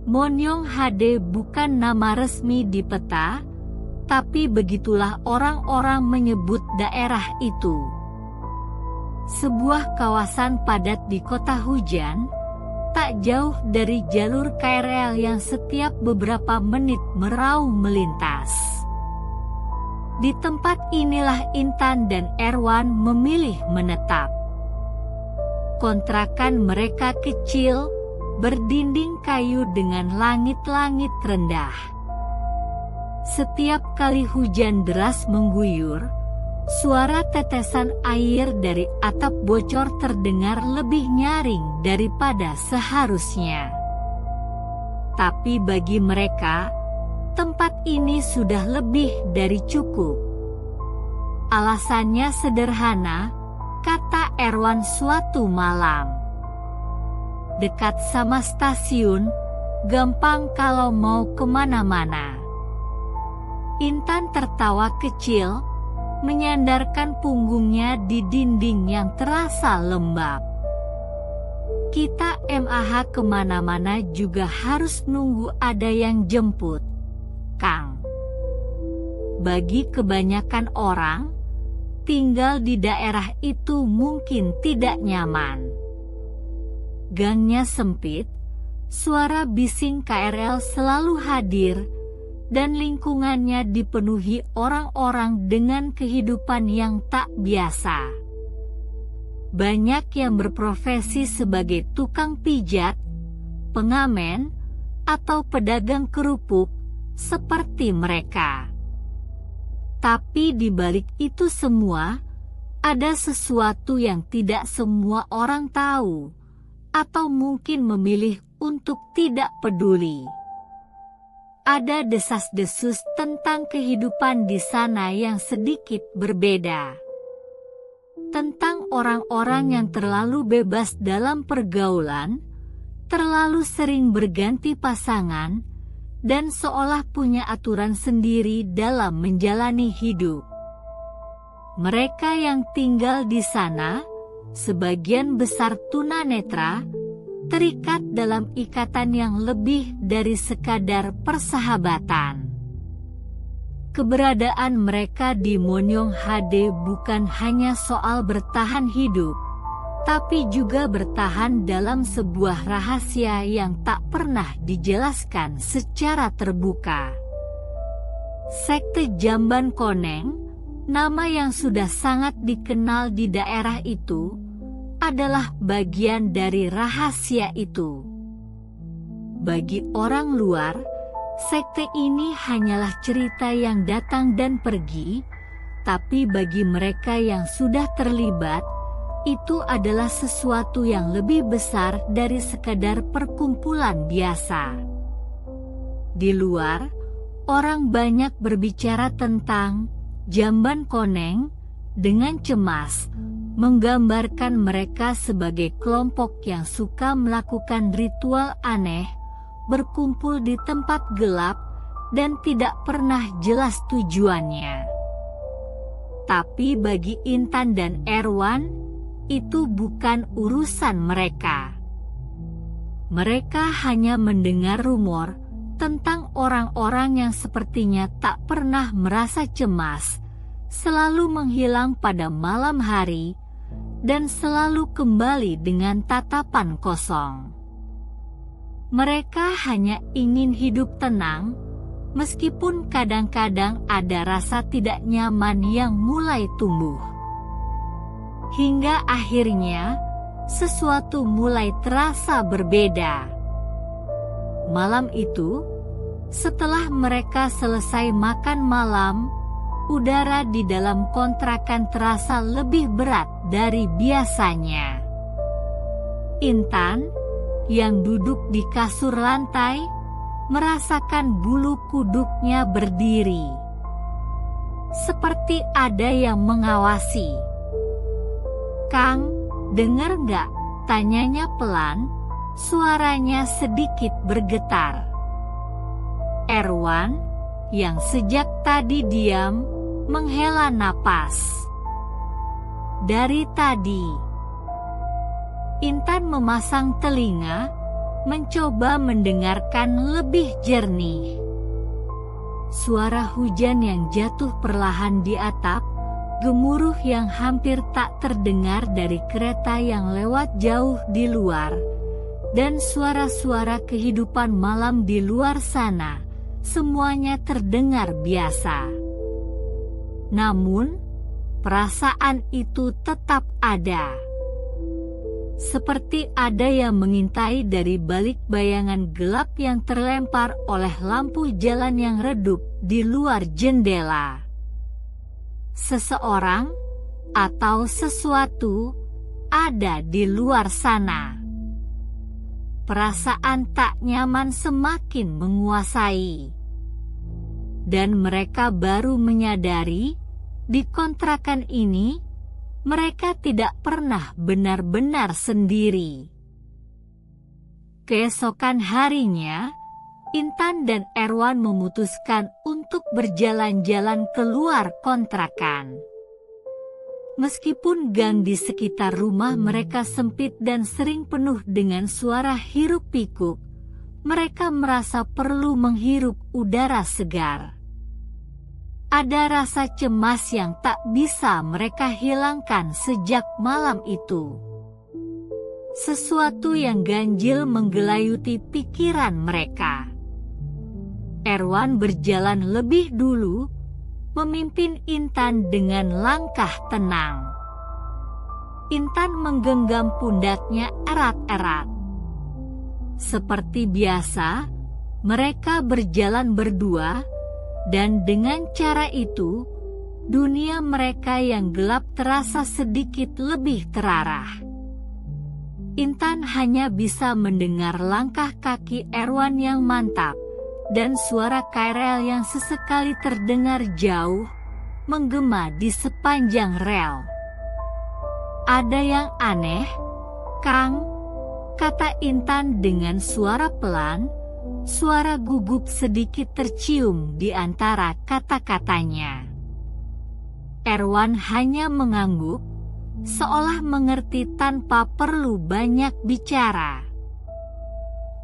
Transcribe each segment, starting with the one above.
Monyong HD bukan nama resmi di peta, tapi begitulah orang-orang menyebut daerah itu. Sebuah kawasan padat di kota hujan, tak jauh dari jalur KRL yang setiap beberapa menit meraung melintas. Di tempat inilah Intan dan Erwan memilih menetap. Kontrakan mereka kecil, berdinding kayu dengan langit-langit rendah. Setiap kali hujan deras mengguyur, suara tetesan air dari atap bocor terdengar lebih nyaring daripada seharusnya. Tapi bagi mereka, tempat ini sudah lebih dari cukup. Alasannya sederhana, kata Erwan suatu malam. Dekat sama stasiun, gampang kalau mau kemana-mana. Intan tertawa kecil, menyandarkan punggungnya di dinding yang terasa lembab. Kita MAH kemana-mana juga harus nunggu ada yang jemput, Kang. Bagi kebanyakan orang, tinggal di daerah itu mungkin tidak nyaman. Gangnya sempit, suara bising KRL selalu hadir, dan lingkungannya dipenuhi orang-orang dengan kehidupan yang tak biasa. Banyak yang berprofesi sebagai tukang pijat, pengamen, atau pedagang kerupuk, seperti mereka. Tapi di balik itu semua, ada sesuatu yang tidak semua orang tahu, atau mungkin memilih untuk tidak peduli. Ada desas-desus tentang kehidupan di sana yang sedikit berbeda. Tentang orang-orang yang terlalu bebas dalam pergaulan, terlalu sering berganti pasangan, dan seolah punya aturan sendiri dalam menjalani hidup. Mereka yang tinggal di sana, sebagian besar tunanetra, terikat dalam ikatan yang lebih dari sekadar persahabatan. Keberadaan mereka di Monyong HD bukan hanya soal bertahan hidup, tapi juga bertahan dalam sebuah rahasia yang tak pernah dijelaskan secara terbuka. Sekte Jamban Koneng, nama yang sudah sangat dikenal di daerah itu, adalah bagian dari rahasia itu. Bagi orang luar, sekte ini hanyalah cerita yang datang dan pergi, tapi bagi mereka yang sudah terlibat, itu adalah sesuatu yang lebih besar dari sekadar perkumpulan biasa. Di luar, orang banyak berbicara tentang Jamban Koneng dengan cemas, menggambarkan mereka sebagai kelompok yang suka melakukan ritual aneh, berkumpul di tempat gelap, dan tidak pernah jelas tujuannya. Tapi bagi Intan dan Erwan, itu bukan urusan mereka. Mereka hanya mendengar rumor tentang orang-orang yang sepertinya tak pernah merasa cemas, selalu menghilang pada malam hari, dan selalu kembali dengan tatapan kosong. Mereka hanya ingin hidup tenang, meskipun kadang-kadang ada rasa tidak nyaman yang mulai tumbuh. Hingga akhirnya, sesuatu mulai terasa berbeda. Malam itu, setelah mereka selesai makan malam, udara di dalam kontrakan terasa lebih berat dari biasanya. Intan, yang duduk di kasur lantai, merasakan bulu kuduknya berdiri. Seperti ada yang mengawasi. "Kang, dengar nggak?" tanyanya pelan, suaranya sedikit bergetar. Erwan, yang sejak tadi diam, menghela napas. "Dari tadi." Intan memasang telinga, mencoba mendengarkan lebih jernih. Suara hujan yang jatuh perlahan di atap, gemuruh yang hampir tak terdengar dari kereta yang lewat jauh di luar, dan suara-suara kehidupan malam di luar sana, semuanya terdengar biasa. Namun, perasaan itu tetap ada. Seperti ada yang mengintai dari balik bayangan gelap yang terlempar oleh lampu jalan yang redup di luar jendela. Seseorang atau sesuatu ada di luar sana. Perasaan tak nyaman semakin menguasai. Dan mereka baru menyadari, di kontrakan ini, mereka tidak pernah benar-benar sendiri. Keesokan harinya, Intan dan Erwan memutuskan untuk berjalan-jalan keluar kontrakan. Meskipun gang di sekitar rumah mereka sempit dan sering penuh dengan suara hiruk-pikuk, mereka merasa perlu menghirup udara segar. Ada rasa cemas yang tak bisa mereka hilangkan sejak malam itu. Sesuatu yang ganjil menggelayuti pikiran mereka. Erwan berjalan lebih dulu, memimpin Intan dengan langkah tenang. Intan menggenggam pundaknya erat-erat. Seperti biasa, mereka berjalan berdua, dan dengan cara itu, dunia mereka yang gelap terasa sedikit lebih terarah. Intan hanya bisa mendengar langkah kaki Erwan yang mantap, dan suara KRL yang sesekali terdengar jauh, menggema di sepanjang rel. "Ada yang aneh, Kang," kata Intan dengan suara pelan. Suara gugup sedikit tercium di antara kata-katanya. Erwan hanya mengangguk, seolah mengerti tanpa perlu banyak bicara.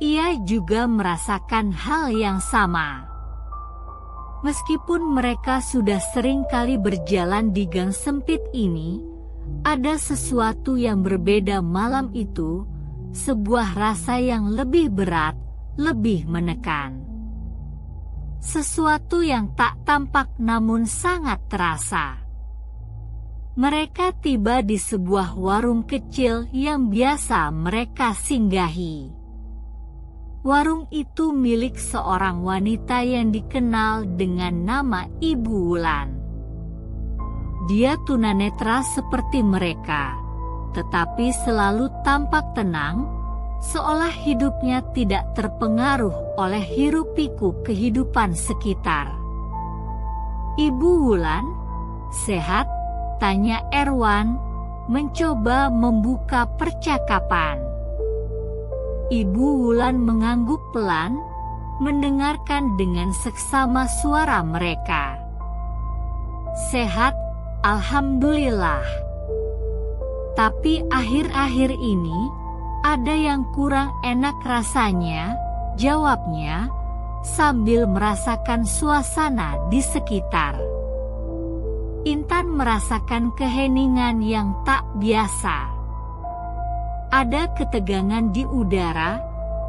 Ia juga merasakan hal yang sama. Meskipun mereka sudah sering kali berjalan di gang sempit ini, ada sesuatu yang berbeda malam itu, sebuah rasa yang lebih berat, lebih menekan. Sesuatu yang tak tampak namun sangat terasa. Mereka tiba di sebuah warung kecil yang biasa mereka singgahi. Warung itu milik seorang wanita yang dikenal dengan nama Ibu Wulan. Dia tunanetra seperti mereka, tetapi selalu tampak tenang, seolah hidupnya tidak terpengaruh oleh hiruk-pikuk kehidupan sekitar. "Ibu Wulan, sehat?" tanya Erwan, mencoba membuka percakapan. Ibu Wulan mengangguk pelan, mendengarkan dengan seksama suara mereka. "Sehat, alhamdulillah. Tapi akhir-akhir ini, ada yang kurang enak rasanya," jawabnya, sambil merasakan suasana di sekitar. Intan merasakan keheningan yang tak biasa. Ada ketegangan di udara,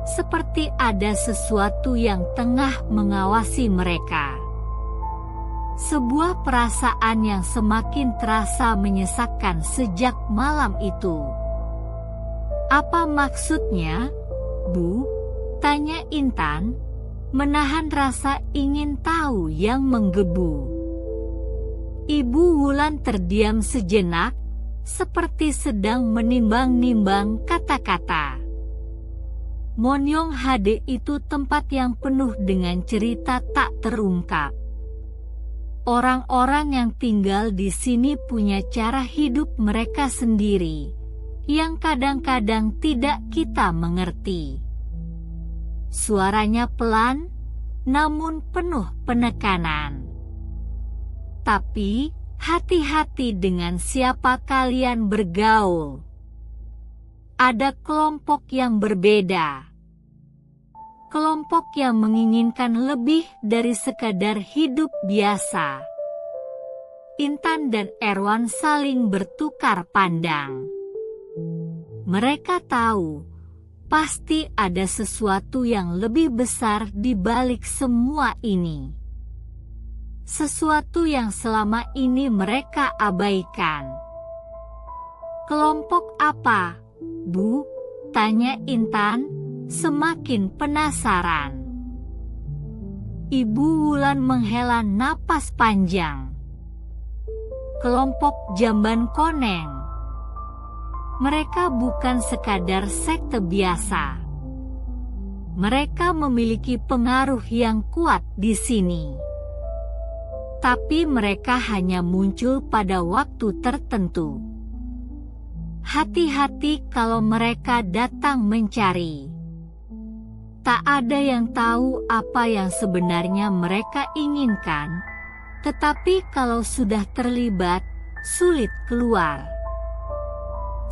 seperti ada sesuatu yang tengah mengawasi mereka. Sebuah perasaan yang semakin terasa menyesakkan sejak malam itu. "Apa maksudnya, Bu?" tanya Intan, menahan rasa ingin tahu yang menggebu. Ibu Wulan terdiam sejenak, seperti sedang menimbang-nimbang kata-kata. Monyong HD itu tempat yang penuh dengan cerita tak terungkap. Orang-orang yang tinggal di sini punya cara hidup mereka sendiri, yang kadang-kadang tidak kita mengerti. Suaranya pelan, namun penuh penekanan. Tapi, hati-hati dengan siapa kalian bergaul. Ada kelompok yang berbeda. kelompok yang menginginkan lebih dari sekadar hidup biasa. Intan dan Erwan saling bertukar pandang. Mereka tahu, pasti ada sesuatu yang lebih besar di balik semua ini. Sesuatu yang selama ini mereka abaikan. "Kelompok apa, Bu?" tanya Intan, semakin penasaran. Ibu Wulan menghela napas panjang. "Kelompok Jamban Koneng. Mereka bukan sekadar sekte biasa. Mereka memiliki pengaruh yang kuat di sini. Tapi mereka hanya muncul pada waktu tertentu. Hati-hati kalau mereka datang mencari. Tak ada yang tahu apa yang sebenarnya mereka inginkan, tetapi kalau sudah terlibat, sulit keluar."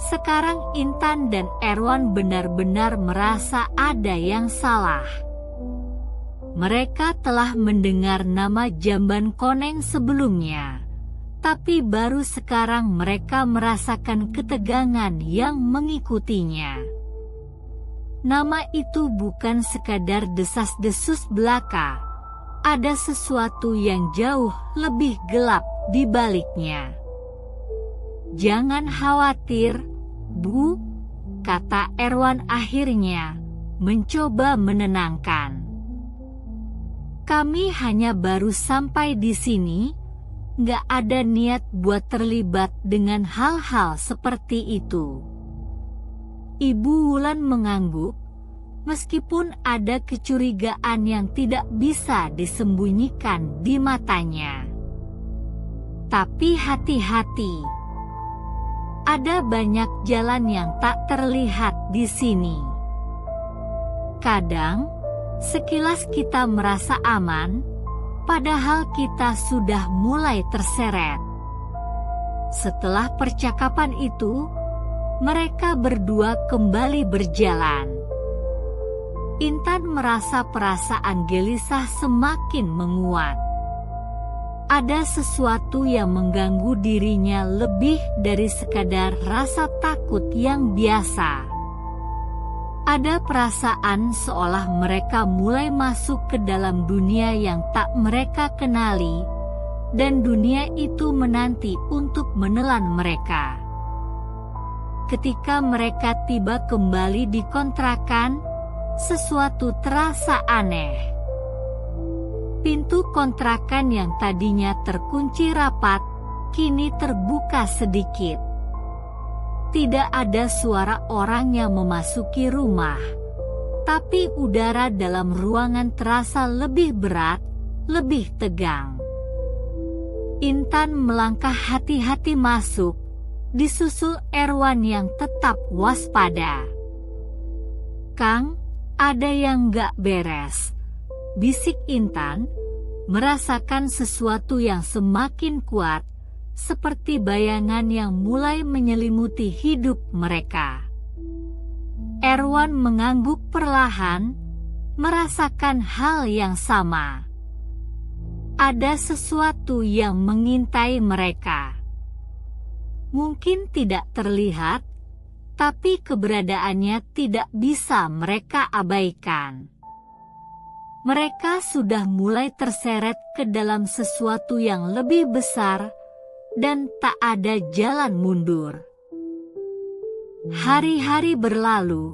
Sekarang Intan dan Erwan benar-benar merasa ada yang salah. Mereka telah mendengar nama Jamban Koneng sebelumnya, tapi baru sekarang mereka merasakan ketegangan yang mengikutinya. Nama itu bukan sekadar desas-desus belaka, ada sesuatu yang jauh lebih gelap di baliknya. "Jangan khawatir, Bu," kata Erwan akhirnya, mencoba menenangkan. "Kami hanya baru sampai di sini, nggak ada niat buat terlibat dengan hal-hal seperti itu." Ibu Wulan mengangguk, meskipun ada kecurigaan yang tidak bisa disembunyikan di matanya. "Tapi hati-hati. Ada banyak jalan yang tak terlihat di sini. Kadang, sekilas kita merasa aman, padahal kita sudah mulai terseret." Setelah percakapan itu, mereka berdua kembali berjalan. Intan merasa perasaan gelisah semakin menguat. Ada sesuatu yang mengganggu dirinya lebih dari sekadar rasa takut yang biasa. Ada perasaan seolah mereka mulai masuk ke dalam dunia yang tak mereka kenali, dan dunia itu menanti untuk menelan mereka. Ketika mereka tiba kembali di kontrakan, sesuatu terasa aneh. Pintu kontrakan yang tadinya terkunci rapat, kini terbuka sedikit. Tidak ada suara orang yang memasuki rumah, tapi udara dalam ruangan terasa lebih berat, lebih tegang. Intan melangkah hati-hati masuk, disusul Erwan yang tetap waspada. "Kang, ada yang gak beres," bisik Intan, merasakan sesuatu yang semakin kuat, seperti bayangan yang mulai menyelimuti hidup mereka. Erwan mengangguk perlahan, merasakan hal yang sama. Ada sesuatu yang mengintai mereka. Mungkin tidak terlihat, tapi keberadaannya tidak bisa mereka abaikan. Mereka sudah mulai terseret ke dalam sesuatu yang lebih besar, dan tak ada jalan mundur. Hari-hari berlalu,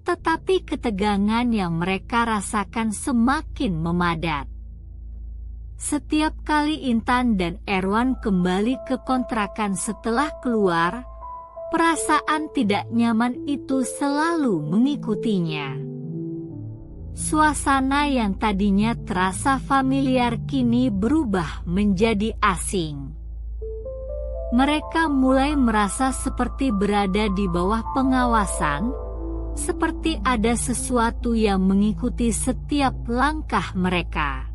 tetapi ketegangan yang mereka rasakan semakin memadat. Setiap kali Intan dan Erwan kembali ke kontrakan setelah keluar, perasaan tidak nyaman itu selalu mengikutinya. Suasana yang tadinya terasa familiar kini berubah menjadi asing. Mereka mulai merasa seperti berada di bawah pengawasan, seperti ada sesuatu yang mengikuti setiap langkah mereka.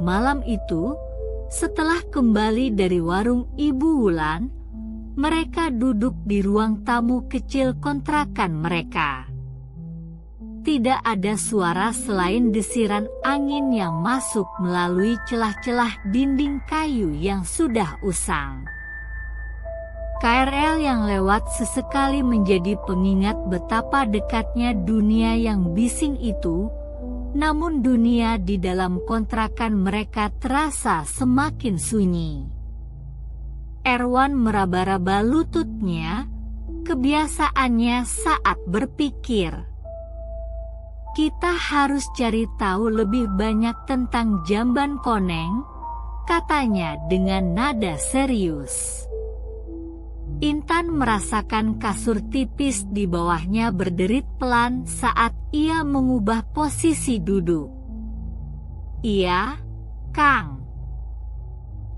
Malam itu, setelah kembali dari warung Ibu Wulan, mereka duduk di ruang tamu kecil kontrakan mereka. Tidak ada suara selain desiran angin yang masuk melalui celah-celah dinding kayu yang sudah usang. KRL yang lewat sesekali menjadi pengingat betapa dekatnya dunia yang bising itu, namun dunia di dalam kontrakan mereka terasa semakin sunyi. Erwan meraba-raba lututnya, kebiasaannya saat berpikir. Kita harus cari tahu lebih banyak tentang Jamban Koneng, katanya dengan nada serius. Intan merasakan kasur tipis di bawahnya berderit pelan saat ia mengubah posisi duduk. Iya, Kang.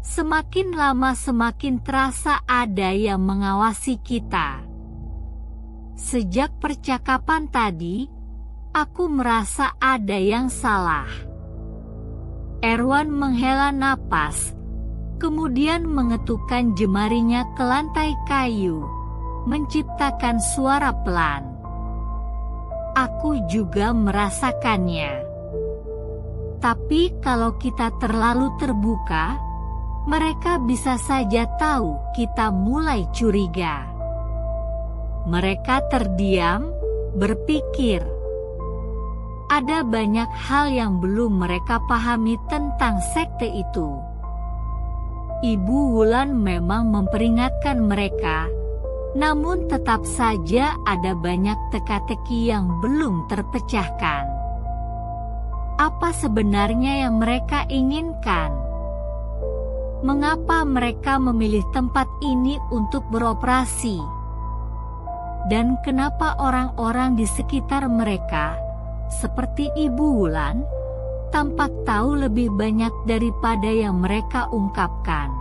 Semakin lama semakin terasa ada yang mengawasi kita. Sejak percakapan tadi, aku merasa ada yang salah. Erwan menghela napas, kemudian mengetukkan jemarinya ke lantai kayu, menciptakan suara pelan. Aku juga merasakannya. Tapi kalau kita terlalu terbuka, mereka bisa saja tahu kita mulai curiga. Mereka terdiam, berpikir. Ada banyak hal yang belum mereka pahami tentang sekte itu. Ibu Wulan memang memperingatkan mereka, namun tetap saja ada banyak teka-teki yang belum terpecahkan. Apa sebenarnya yang mereka inginkan? Mengapa mereka memilih tempat ini untuk beroperasi? Dan kenapa orang-orang di sekitar mereka, seperti Ibu Wulan, tampak tahu lebih banyak daripada yang mereka ungkapkan?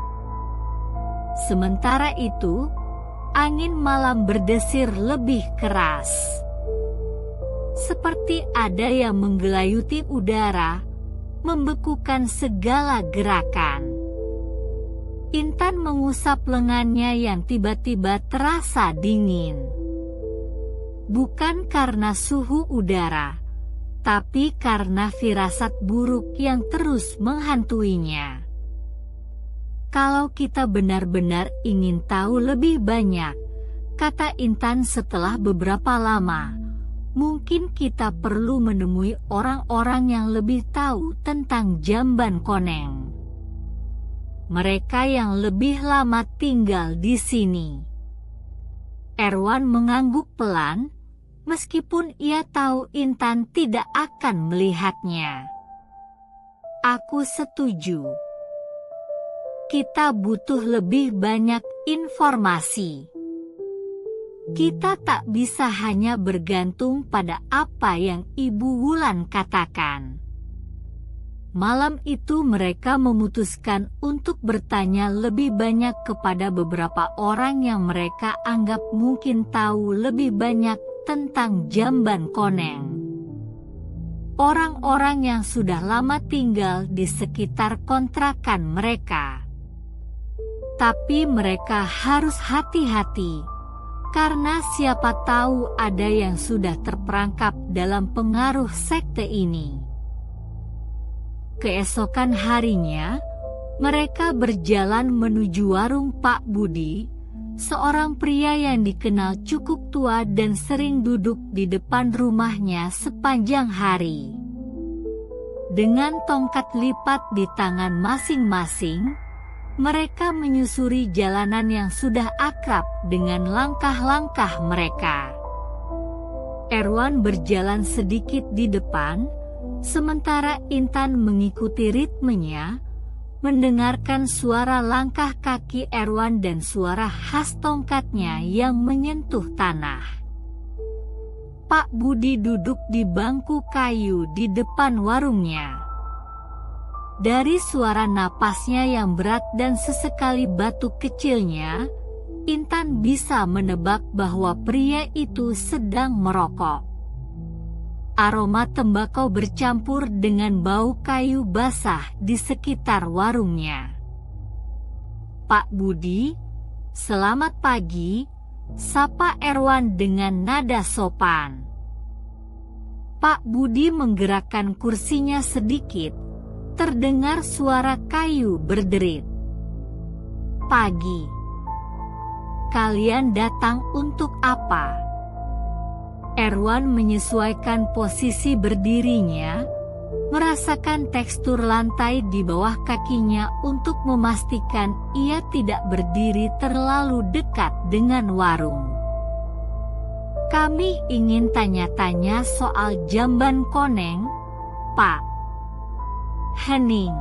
Sementara itu, angin malam berdesir lebih keras. Seperti ada yang menggelayuti udara, membekukan segala gerakan. Intan mengusap lengannya yang tiba-tiba terasa dingin. Bukan karena suhu udara, tapi karena firasat buruk yang terus menghantuinya. Kalau kita benar-benar ingin tahu lebih banyak, kata Intan setelah beberapa lama, mungkin kita perlu menemui orang-orang yang lebih tahu tentang Jamban Koneng. Mereka yang lebih lama tinggal di sini. Erwan mengangguk pelan, meskipun ia tahu Intan tidak akan melihatnya. Aku setuju. Kita butuh lebih banyak informasi. Kita tak bisa hanya bergantung pada apa yang Ibu Wulan katakan. Malam itu mereka memutuskan untuk bertanya lebih banyak kepada beberapa orang yang mereka anggap mungkin tahu lebih banyak tentang Jamban Koneng. Orang-orang yang sudah lama tinggal di sekitar kontrakan mereka. Tapi mereka harus hati-hati, karena siapa tahu ada yang sudah terperangkap dalam pengaruh sekte ini. Keesokan harinya, mereka berjalan menuju warung Pak Budi, seorang pria yang dikenal cukup tua dan sering duduk di depan rumahnya sepanjang hari. Dengan tongkat lipat di tangan masing-masing, mereka menyusuri jalanan yang sudah akrab dengan langkah-langkah mereka. Erwan berjalan sedikit di depan, sementara Intan mengikuti ritmenya, mendengarkan suara langkah kaki Erwan dan suara khas tongkatnya yang menyentuh tanah. Pak Budi duduk di bangku kayu di depan warungnya. Dari suara napasnya yang berat dan sesekali batuk kecilnya, Intan bisa menebak bahwa pria itu sedang merokok. Aroma tembakau bercampur dengan bau kayu basah di sekitar warungnya. Pak Budi, selamat pagi, sapa Erwan dengan nada sopan. Pak Budi menggerakkan kursinya sedikit. Terdengar suara kayu berderit. Pagi. Kalian datang untuk apa? Erwan menyesuaikan posisi berdirinya, merasakan tekstur lantai di bawah kakinya untuk memastikan ia tidak berdiri terlalu dekat dengan warung. Kami ingin tanya-tanya soal jamban koneng, Pak. Hening.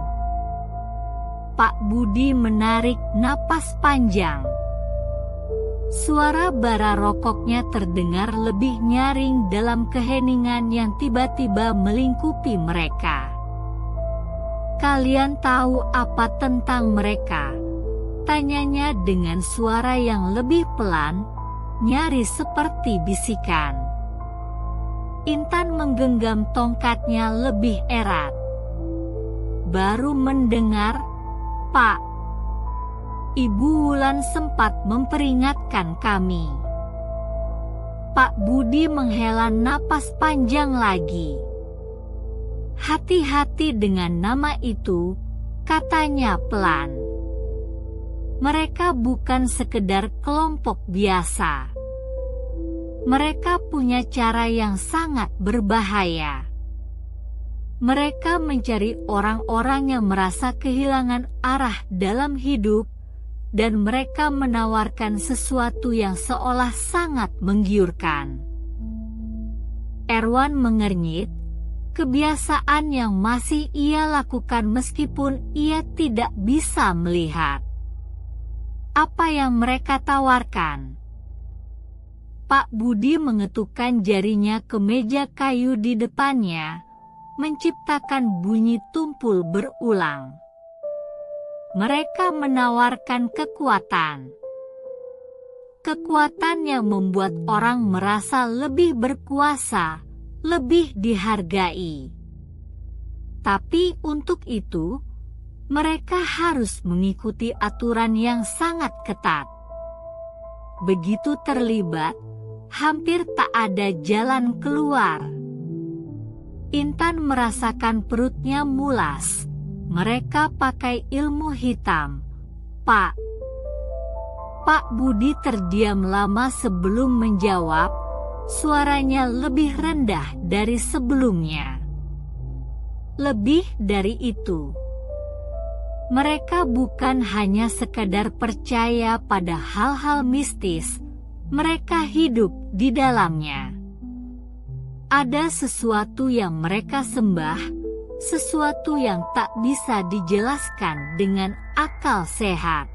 Pak Budi menarik napas panjang. Suara bara rokoknya terdengar lebih nyaring dalam keheningan yang tiba-tiba melingkupi mereka. Kalian tahu apa tentang mereka? Tanyanya dengan suara yang lebih pelan, nyaris seperti bisikan. Intan menggenggam tongkatnya lebih erat. Baru mendengar, Pak. Ibu Wulan sempat memperingatkan kami. Pak Budi menghela napas panjang lagi. Hati-hati dengan nama itu, katanya pelan. Mereka bukan sekedar kelompok biasa. Mereka punya cara yang sangat berbahaya. Mereka mencari orang-orang yang merasa kehilangan arah dalam hidup, dan mereka menawarkan sesuatu yang seolah sangat menggiurkan. Erwan mengernyit, kebiasaan yang masih ia lakukan meskipun ia tidak bisa melihat. Apa yang mereka tawarkan? Pak Budi mengetukkan jarinya ke meja kayu di depannya, menciptakan bunyi tumpul berulang. Mereka menawarkan kekuatan. Kekuatan yang membuat orang merasa lebih berkuasa, lebih dihargai. Tapi untuk itu, mereka harus mengikuti aturan yang sangat ketat. Begitu terlibat, hampir tak ada jalan keluar. Intan merasakan perutnya mulas. Mereka pakai ilmu hitam, Pak. Pak Budi terdiam lama sebelum menjawab, suaranya lebih rendah dari sebelumnya. Lebih dari itu, mereka bukan hanya sekadar percaya pada hal-hal mistis, mereka hidup di dalamnya. Ada sesuatu yang mereka sembah, sesuatu yang tak bisa dijelaskan dengan akal sehat.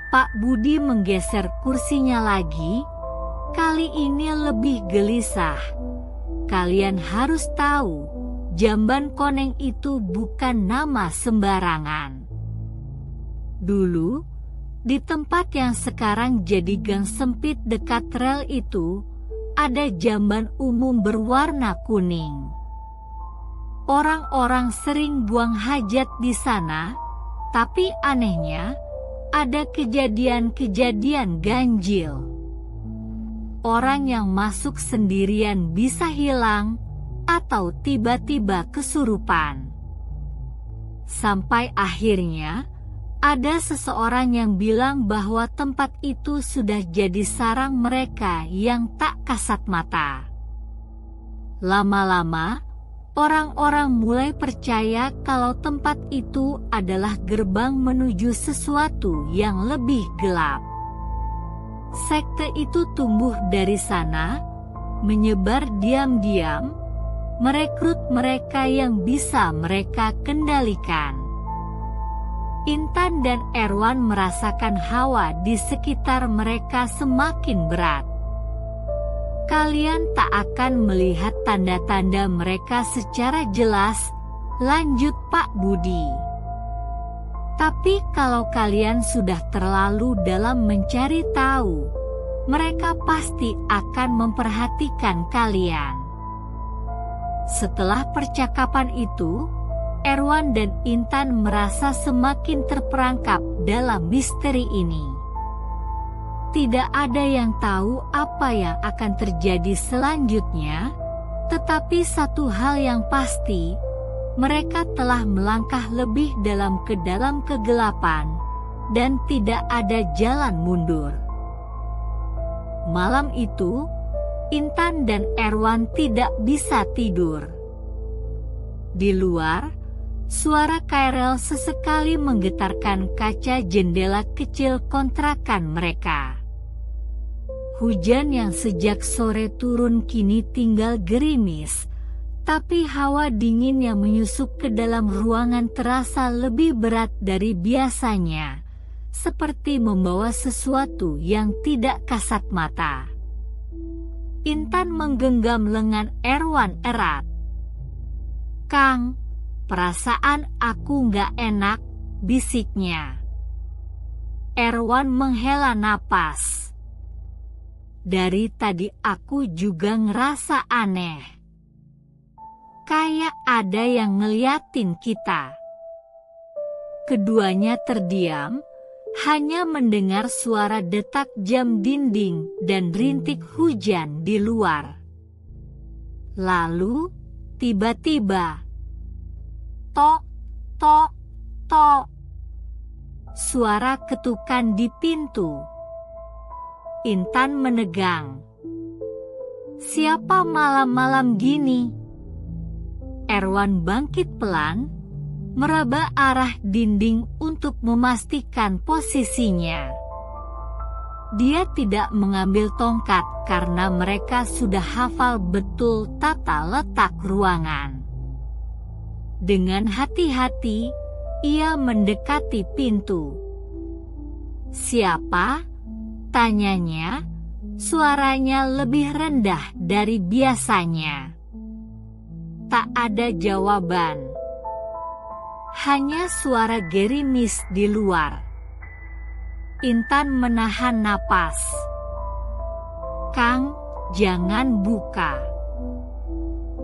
Pak Budi menggeser kursinya lagi, kali ini lebih gelisah. Kalian harus tahu, jamban koneng itu bukan nama sembarangan. Dulu, di tempat yang sekarang jadi gang sempit dekat rel itu, ada jamban umum berwarna kuning. Orang-orang sering buang hajat di sana, tapi anehnya, ada kejadian-kejadian ganjil. Orang yang masuk sendirian bisa hilang, atau tiba-tiba kesurupan. Sampai akhirnya, ada seseorang yang bilang bahwa tempat itu sudah jadi sarang mereka yang tak kasat mata. Lama-lama, orang-orang mulai percaya kalau tempat itu adalah gerbang menuju sesuatu yang lebih gelap. Sekte itu tumbuh dari sana, menyebar diam-diam, merekrut mereka yang bisa mereka kendalikan. Intan dan Erwan merasakan hawa di sekitar mereka semakin berat. Kalian tak akan melihat tanda-tanda mereka secara jelas, lanjut Pak Budi. Tapi kalau kalian sudah terlalu dalam mencari tahu, mereka pasti akan memperhatikan kalian. Setelah percakapan itu, Erwan dan Intan merasa semakin terperangkap dalam misteri ini. Tidak ada yang tahu apa yang akan terjadi selanjutnya, Tetapi satu hal yang pasti, mereka telah melangkah lebih dalam ke dalam kegelapan, dan tidak ada jalan mundur. Malam itu, Intan dan Erwan tidak bisa tidur. Di luar, suara KRL sesekali menggetarkan kaca jendela kecil kontrakan mereka. Hujan yang sejak sore turun kini tinggal gerimis, tapi hawa dingin yang menyusup ke dalam ruangan terasa lebih berat dari biasanya, seperti membawa sesuatu yang tidak kasat mata. Intan menggenggam lengan Erwan erat. "Kang, perasaan aku nggak enak," bisiknya. Erwan menghela napas. "Dari tadi aku juga ngerasa aneh. Kayak ada yang ngeliatin kita." Keduanya terdiam, hanya mendengar suara detak jam dinding dan rintik hujan di luar. Lalu, tiba-tiba, tok, tok, tok. Suara ketukan di pintu. Intan menegang. "Siapa malam-malam gini?" Erwan bangkit pelan, meraba arah dinding untuk memastikan posisinya. Dia tidak mengambil tongkat karena mereka sudah hafal betul tata letak ruangan. Dengan hati-hati, ia mendekati pintu. "Siapa?" tanyanya, suaranya lebih rendah dari biasanya. Tak ada jawaban. Hanya suara gerimis di luar. Intan menahan napas. "Kang, jangan buka."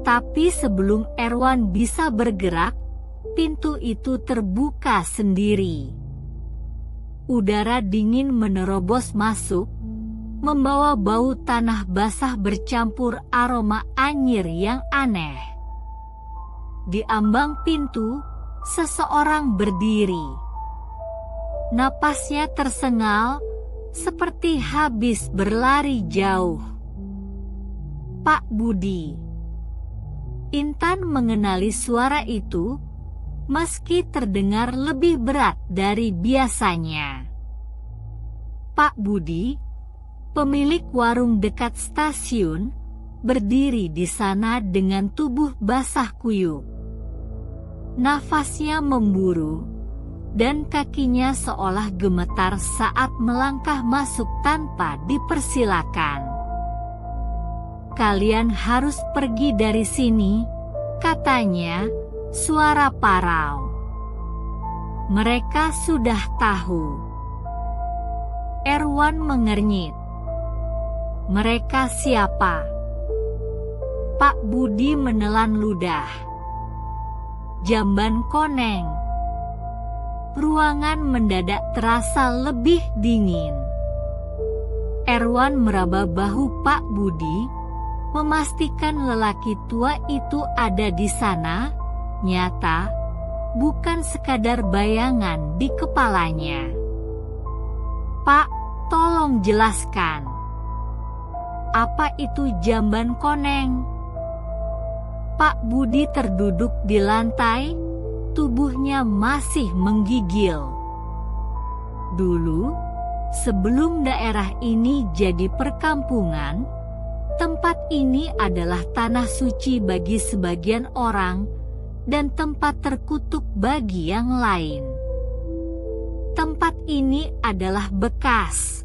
Tapi sebelum Erwan bisa bergerak, pintu itu terbuka sendiri. Udara dingin menerobos masuk, membawa bau tanah basah bercampur aroma anyir yang aneh. Di ambang pintu, seseorang berdiri. Napasnya tersengal, seperti habis berlari jauh. "Pak Budi." Intan mengenali suara itu, meski terdengar lebih berat dari biasanya. Pak Budi, pemilik warung dekat stasiun, berdiri di sana dengan tubuh basah kuyup. Nafasnya memburu, dan kakinya seolah gemetar saat melangkah masuk tanpa dipersilakan. "Kalian harus pergi dari sini," katanya, suara parau. Mereka sudah tahu. Erwan mengernyit. "Mereka siapa?" Pak Budi menelan ludah. "Jamban Koneng." Ruangan mendadak terasa lebih dingin. Erwan meraba bahu Pak Budi, memastikan lelaki tua itu ada di sana, nyata, bukan sekadar bayangan di kepalanya. "Pak, tolong jelaskan. Apa itu Jamban Koneng?" Pak Budi terduduk di lantai, tubuhnya masih menggigil. Dulu, sebelum daerah ini jadi perkampungan, tempat ini adalah tanah suci bagi sebagian orang dan tempat terkutuk bagi yang lain. Tempat ini adalah bekas.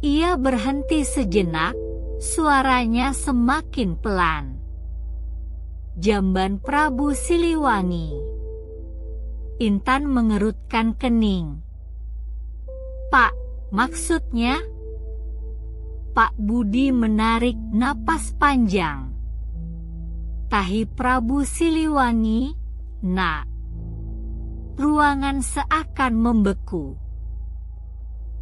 Ia berhenti sejenak, suaranya semakin pelan. "Jamban Prabu Siliwangi." Intan mengerutkan kening. "Pak, maksudnya?" Pak Budi menarik napas panjang. "Tahi Prabu Siliwangi, Nak." Ruangan seakan membeku.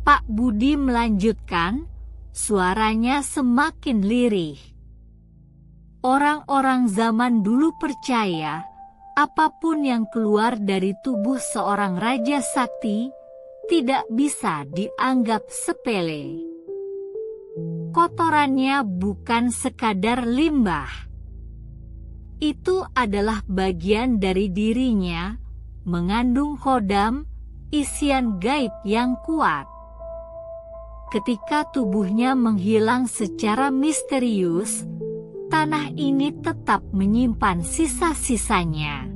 Pak Budi melanjutkan, suaranya semakin lirih. Orang-orang zaman dulu percaya, apapun yang keluar dari tubuh seorang raja sakti tidak bisa dianggap sepele. Kotorannya bukan sekadar limbah. Itu adalah bagian dari dirinya, mengandung khodam, isian gaib yang kuat. Ketika tubuhnya menghilang secara misterius, tanah ini tetap menyimpan sisa-sisanya.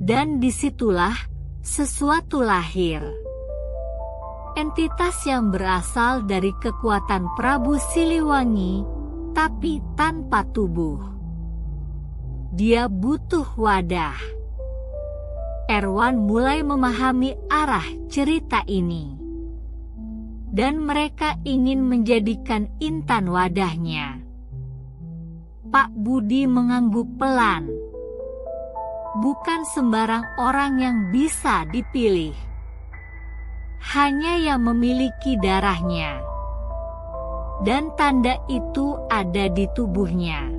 Dan disitulah sesuatu lahir. Entitas yang berasal dari kekuatan Prabu Siliwangi, tapi tanpa tubuh. Dia butuh wadah. Erwan mulai memahami arah cerita ini. Dan mereka ingin menjadikan Intan wadahnya. Pak Budi mengangguk pelan. Bukan sembarang orang yang bisa dipilih. Hanya yang memiliki darahnya. Dan tanda itu ada di tubuhnya.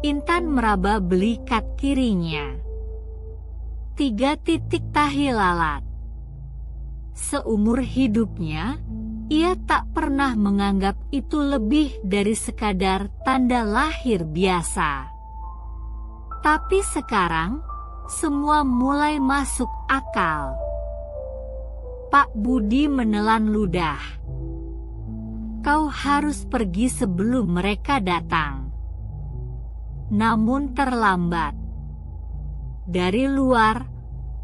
Intan meraba belikat kirinya. 3 titik tahi lalat. Seumur hidupnya, ia tak pernah menganggap itu lebih dari sekadar tanda lahir biasa. Tapi sekarang, semua mulai masuk akal. Pak Budi menelan ludah. Kau harus pergi sebelum mereka datang. Namun terlambat. Dari luar,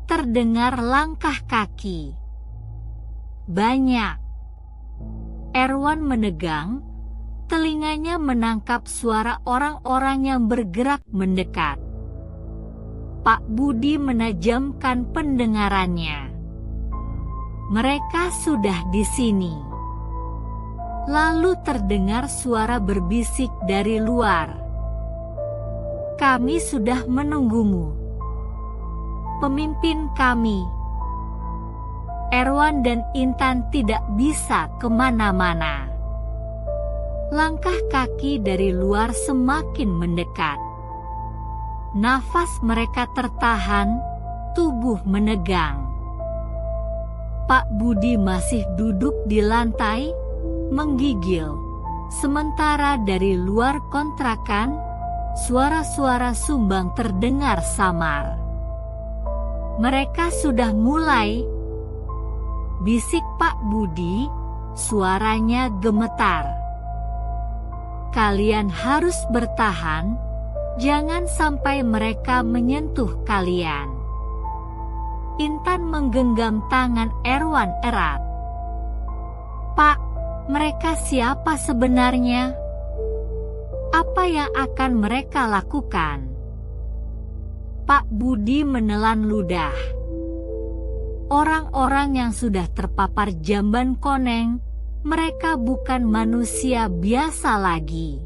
terdengar langkah kaki. Banyak. Erwan menegang, telinganya menangkap suara orang-orang yang bergerak mendekat. Pak Budi menajamkan pendengarannya. Mereka sudah di sini. Lalu terdengar suara berbisik dari luar. Kami sudah menunggumu. Pemimpin kami. Erwan dan Intan tidak bisa kemana-mana. Langkah kaki dari luar semakin mendekat. Nafas mereka tertahan, tubuh menegang. Pak Budi masih duduk di lantai, menggigil. Sementara dari luar kontrakan, suara-suara sumbang terdengar samar. Mereka sudah mulai. Bisik Pak Budi, suaranya gemetar. Kalian harus bertahan, jangan sampai mereka menyentuh kalian. Intan menggenggam tangan Erwan erat. Pak, mereka siapa sebenarnya? Apa yang akan mereka lakukan? Pak Budi menelan ludah. Orang-orang yang sudah terpapar jamban koneng, mereka bukan manusia biasa lagi.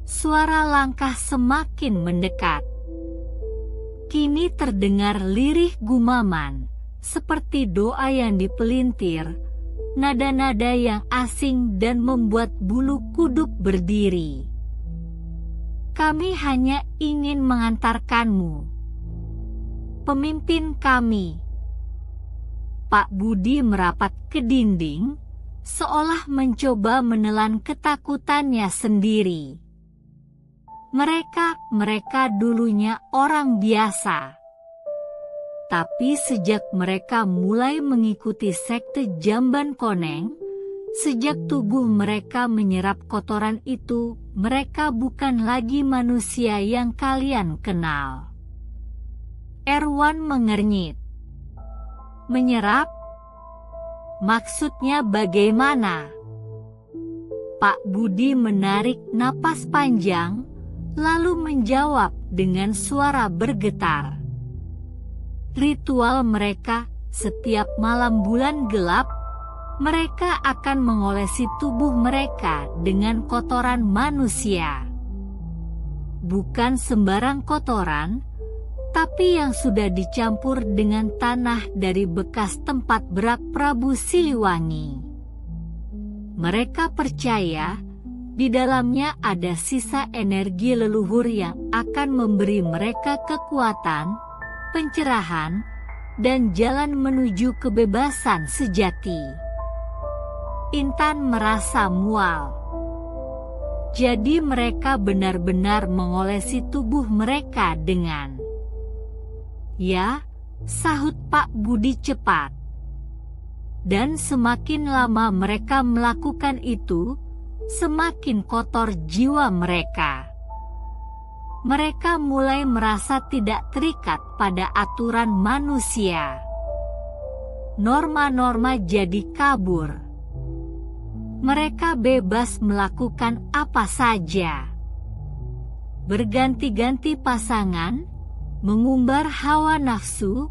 Suara langkah semakin mendekat. Kini terdengar lirih gumaman, seperti doa yang dipelintir, nada-nada yang asing dan membuat bulu kuduk berdiri. Kami hanya ingin mengantarkanmu. Pemimpin kami. Pak Budi merapat ke dinding, seolah mencoba menelan ketakutannya sendiri. Mereka dulunya orang biasa. Tapi sejak mereka mulai mengikuti sekte jamban koneng, sejak tubuh mereka menyerap kotoran itu, mereka bukan lagi manusia yang kalian kenal. Erwan mengernyit. Menyerap? Maksudnya bagaimana? Pak Budi menarik napas panjang, lalu menjawab dengan suara bergetar. Ritual mereka, setiap malam bulan gelap, mereka akan mengolesi tubuh mereka dengan kotoran manusia. Bukan sembarang kotoran, tapi yang sudah dicampur dengan tanah dari bekas tempat berak Prabu Siliwangi. Mereka percaya, Di dalamnya ada sisa energi leluhur yang akan memberi mereka kekuatan, pencerahan, dan jalan menuju kebebasan sejati. Intan merasa mual. Jadi mereka benar-benar mengolesi tubuh mereka dengan... Ya, sahut Pak Budi cepat. Dan semakin lama mereka melakukan itu, semakin kotor jiwa mereka. Mereka mulai merasa tidak terikat pada aturan manusia. Norma-norma jadi kabur. Mereka bebas melakukan apa saja. Berganti-ganti pasangan, mengumbar hawa nafsu,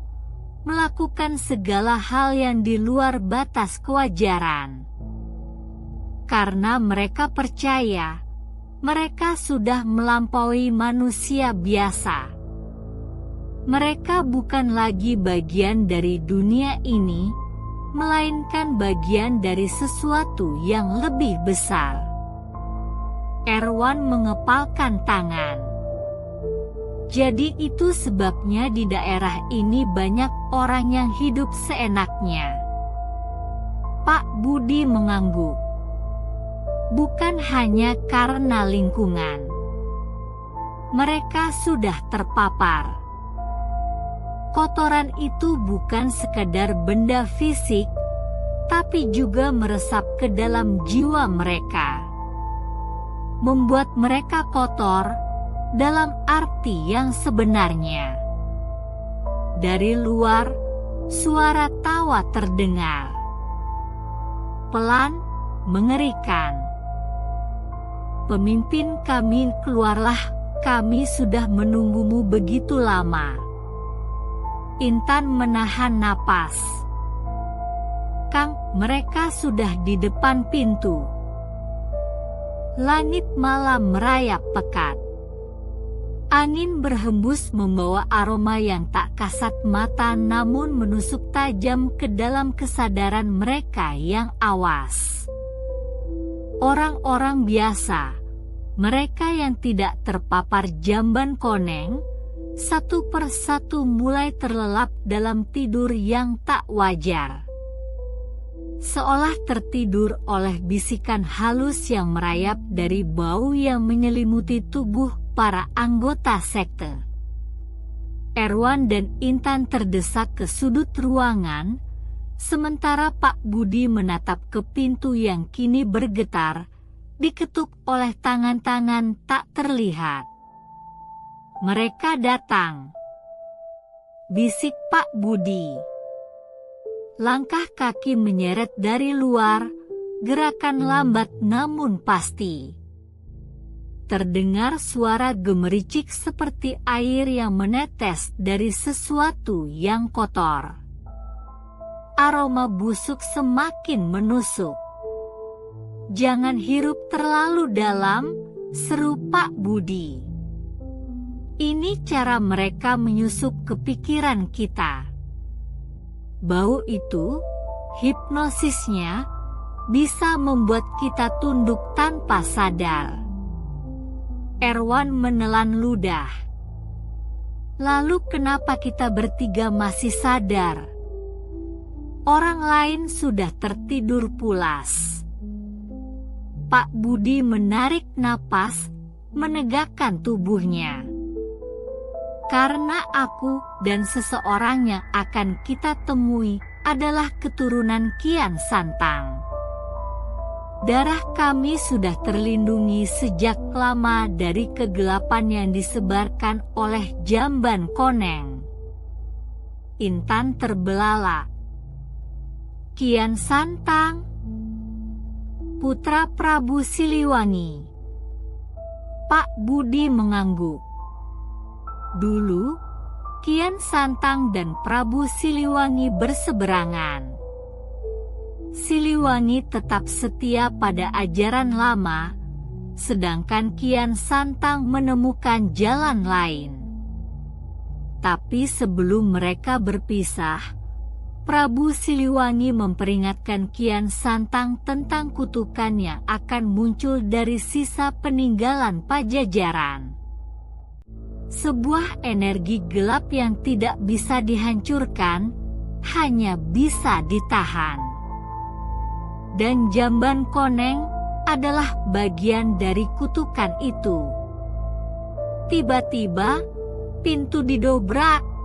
melakukan segala hal yang di luar batas kewajaran. Karena mereka percaya, mereka sudah melampaui manusia biasa. Mereka bukan lagi bagian dari dunia ini, melainkan bagian dari sesuatu yang lebih besar. Erwan mengepalkan tangan. Jadi itu sebabnya di daerah ini banyak orang yang hidup seenaknya. Pak Budi mengangguk. Bukan hanya karena lingkungan. Mereka sudah terpapar. Kotoran itu bukan sekadar benda fisik, tapi juga meresap ke dalam jiwa mereka. Membuat mereka kotor, dalam arti yang sebenarnya. Dari luar, suara tawa terdengar. Pelan, mengerikan. Pemimpin kami, keluarlah, kami sudah menunggumu begitu lama. Intan menahan napas. Kang, mereka sudah di depan pintu. Langit malam merayap pekat. Angin berhembus membawa aroma yang tak kasat mata namun menusuk tajam ke dalam kesadaran mereka yang awas. Orang-orang biasa, mereka yang tidak terpapar jamban koneng, satu persatu mulai terlelap dalam tidur yang tak wajar. Seolah tertidur oleh bisikan halus yang merayap dari bau yang menyelimuti tubuh para anggota sekte. Erwan dan Intan terdesak ke sudut ruangan, sementara Pak Budi menatap ke pintu yang kini bergetar, diketuk oleh tangan-tangan tak terlihat. Mereka datang. Bisik Pak Budi. Langkah kaki menyeret dari luar, gerakan lambat namun pasti. Terdengar suara gemericik seperti air yang menetes dari sesuatu yang kotor. Aroma busuk semakin menusuk. Jangan hirup terlalu dalam, seru Pak Budi. Ini cara mereka menyusup ke pikiran kita. Bau itu, hipnosisnya, bisa membuat kita tunduk tanpa sadar. Erwan menelan ludah. Lalu kenapa kita bertiga masih sadar? Orang lain sudah tertidur pulas. Pak Budi menarik napas, menegakkan tubuhnya. Karena aku dan seseorang yang akan kita temui adalah keturunan Kian Santang. Darah kami sudah terlindungi sejak lama dari kegelapan yang disebarkan oleh jamban koneng. Intan terbelalak. Kian Santang, putra Prabu Siliwangi. Pak Budi mengangguk. Dulu, Kian Santang dan Prabu Siliwangi berseberangan. Siliwangi tetap setia pada ajaran lama, sedangkan Kian Santang menemukan jalan lain. Tapi sebelum mereka berpisah, Prabu Siliwangi memperingatkan Kian Santang tentang kutukan yang akan muncul dari sisa peninggalan Pajajaran. Sebuah energi gelap yang tidak bisa dihancurkan, hanya bisa ditahan. Dan Jamban Koneng adalah bagian dari kutukan itu. Tiba-tiba, pintu didobrak.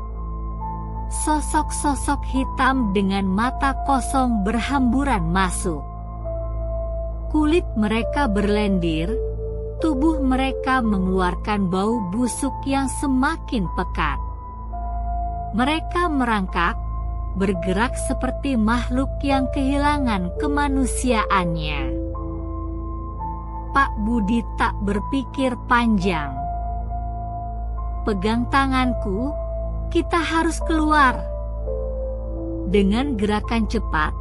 Sosok-sosok hitam dengan mata kosong berhamburan masuk. Kulit mereka berlendir, tubuh mereka mengeluarkan bau busuk yang semakin pekat. Mereka merangkak, bergerak seperti makhluk yang kehilangan kemanusiaannya. Pak Budi tak berpikir panjang. Pegang tanganku, kita harus keluar. Dengan gerakan cepat,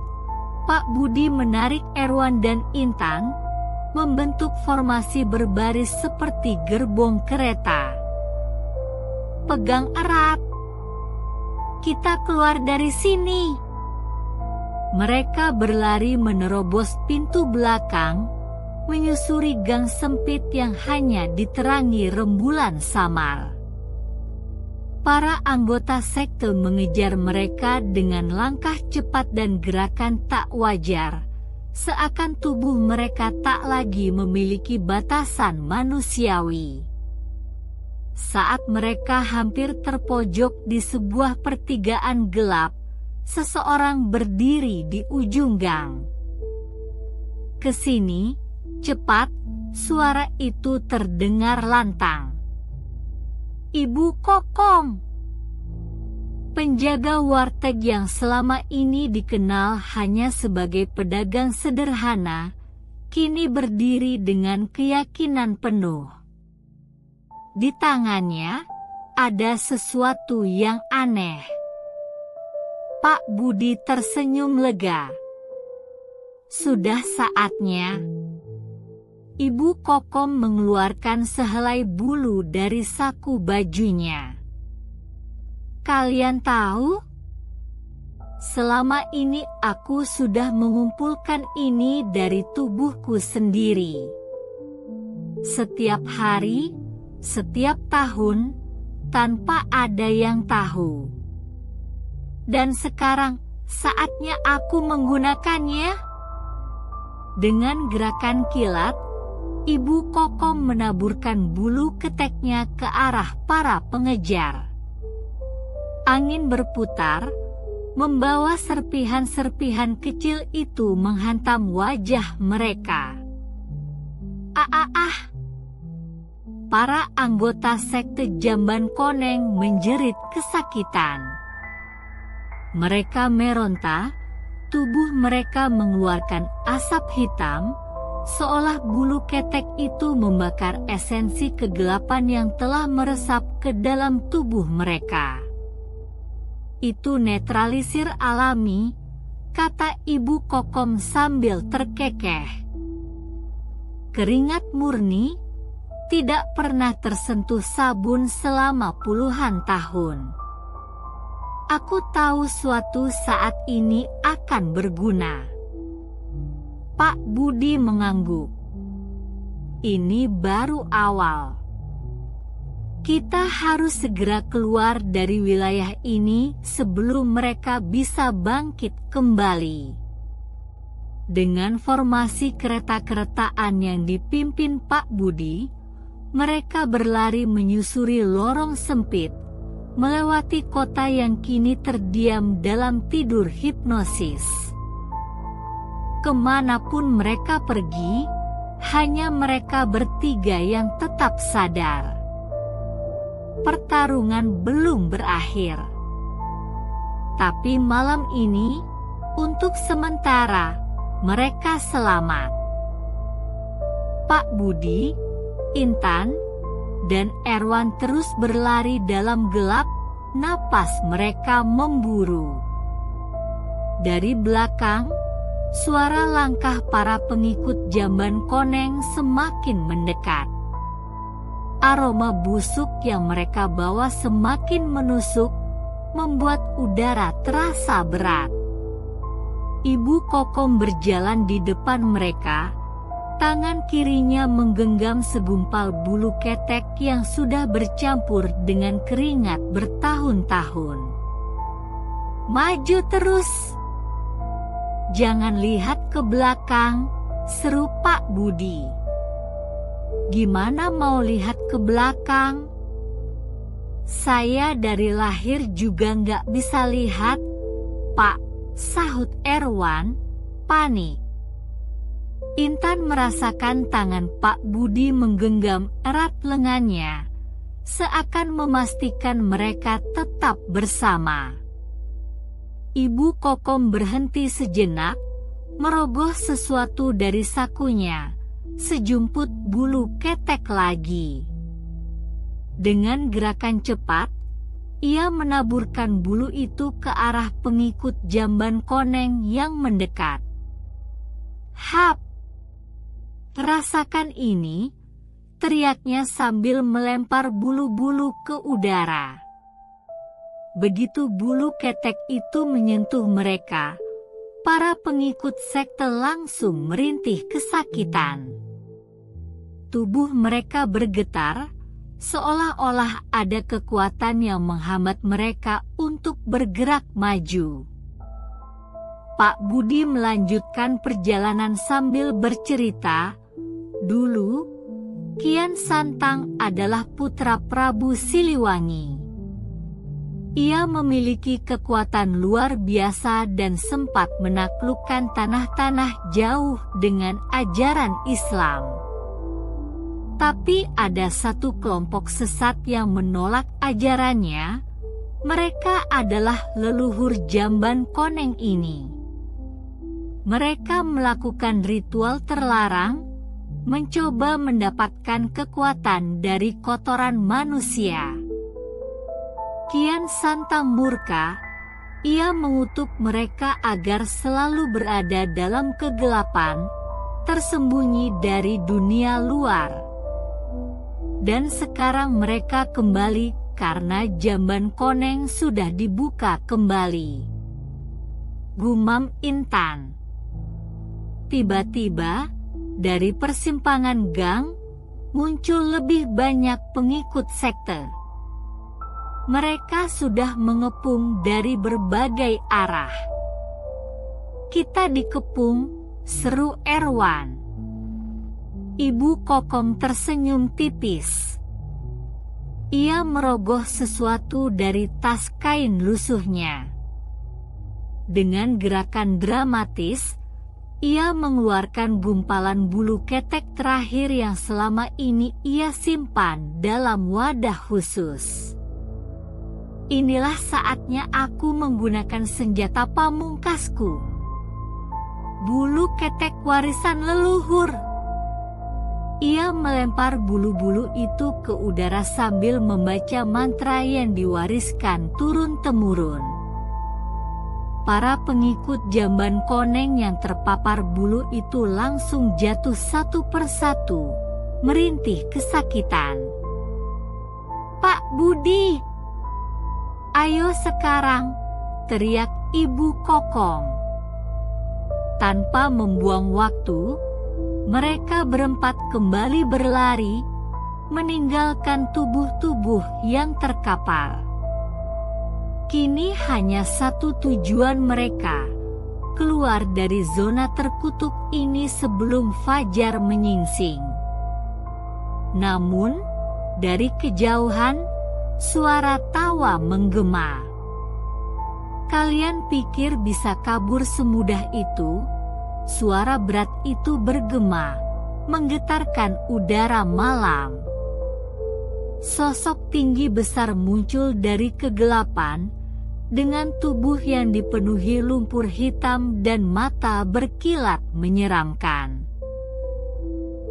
Pak Budi menarik Erwan dan Intan, membentuk formasi berbaris seperti gerbong kereta. Pegang erat. Kita keluar dari sini. Mereka berlari menerobos pintu belakang, menyusuri gang sempit yang hanya diterangi rembulan samar. Para anggota sekte mengejar mereka dengan langkah cepat dan gerakan tak wajar, seakan tubuh mereka tak lagi memiliki batasan manusiawi. Saat mereka hampir terpojok di sebuah pertigaan gelap, seseorang berdiri di ujung gang. "Kesini, cepat!" Suara itu terdengar lantang. "Ibu Kokom!" Penjaga warteg yang selama ini dikenal hanya sebagai pedagang sederhana, kini berdiri dengan keyakinan penuh. Di tangannya, ada sesuatu yang aneh. Pak Budi tersenyum lega. Sudah saatnya. Ibu Kokom mengeluarkan sehelai bulu dari saku bajunya. "Kalian tahu? Selama ini aku sudah mengumpulkan ini dari tubuhku sendiri. Setiap hari, setiap tahun, tanpa ada yang tahu. Dan sekarang, saatnya aku menggunakannya." Dengan gerakan kilat, Ibu Kokom menaburkan bulu keteknya ke arah para pengejar. Angin berputar, membawa serpihan-serpihan kecil itu menghantam wajah mereka. Para anggota sekte Jamban Koneng menjerit kesakitan. Mereka meronta, tubuh mereka mengeluarkan asap hitam, seolah bulu ketek itu membakar esensi kegelapan yang telah meresap ke dalam tubuh mereka. "Itu netralisir alami," kata Ibu Kokom sambil terkekeh. "Keringat murni, tidak pernah tersentuh sabun selama puluhan tahun. Aku tahu suatu saat ini akan berguna." Pak Budi mengangguk. "Ini baru awal. Kita harus segera keluar dari wilayah ini sebelum mereka bisa bangkit kembali." Dengan formasi kereta-keretaan yang dipimpin Pak Budi, mereka berlari menyusuri lorong sempit, melewati kota yang kini terdiam dalam tidur hipnosis. Kemanapun mereka pergi, hanya mereka bertiga yang tetap sadar. Pertarungan belum berakhir. Tapi malam ini, untuk sementara, mereka selamat. Pak Budi, Intan, dan Erwan terus berlari dalam gelap, napas mereka memburu. Dari belakang, suara langkah para pengikut Jamban Koneng semakin mendekat. Aroma busuk yang mereka bawa semakin menusuk, membuat udara terasa berat. Ibu Kokom berjalan di depan mereka, tangan kirinya menggenggam segumpal bulu ketek yang sudah bercampur dengan keringat bertahun-tahun. "Maju terus! Jangan lihat ke belakang," seru Pak Budi. "Gimana mau lihat ke belakang? Saya dari lahir juga nggak bisa lihat, Pak," sahut Erwan, panik. Intan merasakan tangan Pak Budi menggenggam erat lengannya, seakan memastikan mereka tetap bersama. Ibu Kokom berhenti sejenak, merogoh sesuatu dari sakunya, sejumput bulu ketek lagi. Dengan gerakan cepat, ia menaburkan bulu itu ke arah pengikut jamban koneng yang mendekat. "Hap! Rasakan ini!" teriaknya sambil melempar bulu-bulu ke udara. Begitu bulu ketek itu menyentuh mereka, para pengikut sekte langsung merintih kesakitan. Tubuh mereka bergetar, seolah-olah ada kekuatan yang menghambat mereka untuk bergerak maju. Pak Budi melanjutkan perjalanan sambil bercerita, "Dulu, Kian Santang adalah putra Prabu Siliwangi. Ia memiliki kekuatan luar biasa dan sempat menaklukkan tanah-tanah jauh dengan ajaran Islam. Tapi ada satu kelompok sesat yang menolak ajarannya. Mereka adalah leluhur jamban koneng ini. Mereka melakukan ritual terlarang, mencoba mendapatkan kekuatan dari kotoran manusia. Kian Santang murka, ia mengutuk mereka agar selalu berada dalam kegelapan, tersembunyi dari dunia luar. Dan sekarang mereka kembali karena jamban koneng sudah dibuka kembali," gumam Intan. Tiba-tiba, dari persimpangan gang, muncul lebih banyak pengikut sekte. Mereka sudah mengepung dari berbagai arah. "Kita dikepung," seru Erwan. Ibu Kokom tersenyum tipis. Ia merogoh sesuatu dari tas kain lusuhnya. Dengan gerakan dramatis, ia mengeluarkan gumpalan bulu ketek terakhir yang selama ini ia simpan dalam wadah khusus. "Inilah saatnya aku menggunakan senjata pamungkasku. Bulu ketek warisan leluhur." Ia melempar bulu-bulu itu ke udara sambil membaca mantra yang diwariskan turun-temurun. Para pengikut jamban koneng yang terpapar bulu itu langsung jatuh satu persatu, merintih kesakitan. "Pak Budi! Ayo sekarang!" teriak Ibu Kokom. Tanpa membuang waktu, mereka berempat kembali berlari, meninggalkan tubuh-tubuh yang terkapar. Kini hanya satu tujuan mereka, keluar dari zona terkutuk ini sebelum fajar menyingsing. Namun, dari kejauhan, suara tawa menggema. "Kalian pikir bisa kabur semudah itu?" Suara berat itu bergema, menggetarkan udara malam. Sosok tinggi besar muncul dari kegelapan, dengan tubuh yang dipenuhi lumpur hitam dan mata berkilat menyeramkan.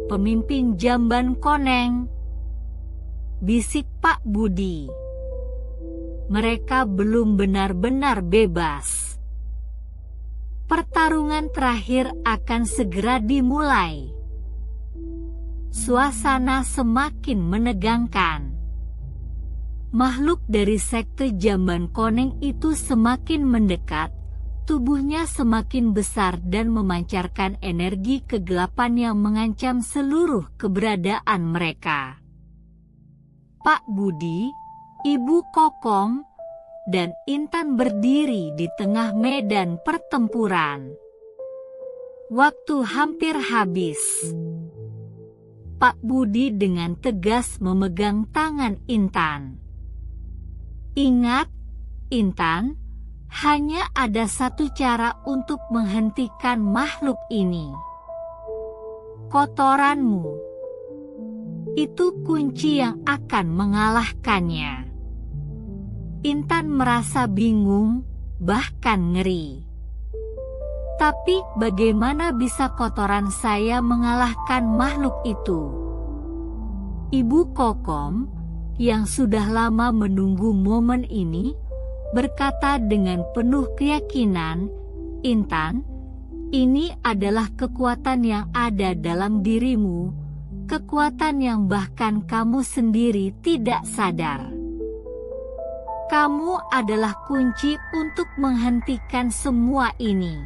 "Pemimpin jamban koneng," bisik Pak Budi. "Mereka belum benar-benar bebas. Pertarungan terakhir akan segera dimulai." Suasana semakin menegangkan. Makhluk dari sekte Jamban Koneng itu semakin mendekat, tubuhnya semakin besar dan memancarkan energi kegelapan yang mengancam seluruh keberadaan mereka. Pak Budi, Ibu Kokom, dan Intan berdiri di tengah medan pertempuran. Waktu hampir habis. Pak Budi dengan tegas memegang tangan Intan. Ingat, Intan, hanya ada satu cara untuk menghentikan makhluk ini. Kotoranmu. Itu kunci yang akan mengalahkannya. Intan merasa bingung, bahkan ngeri. Tapi bagaimana bisa kotoran saya mengalahkan makhluk itu? Ibu Kokom, yang sudah lama menunggu momen ini, berkata dengan penuh keyakinan, Intan, ini adalah kekuatan yang ada dalam dirimu, kekuatan yang bahkan kamu sendiri tidak sadar. Kamu adalah kunci untuk menghentikan semua ini.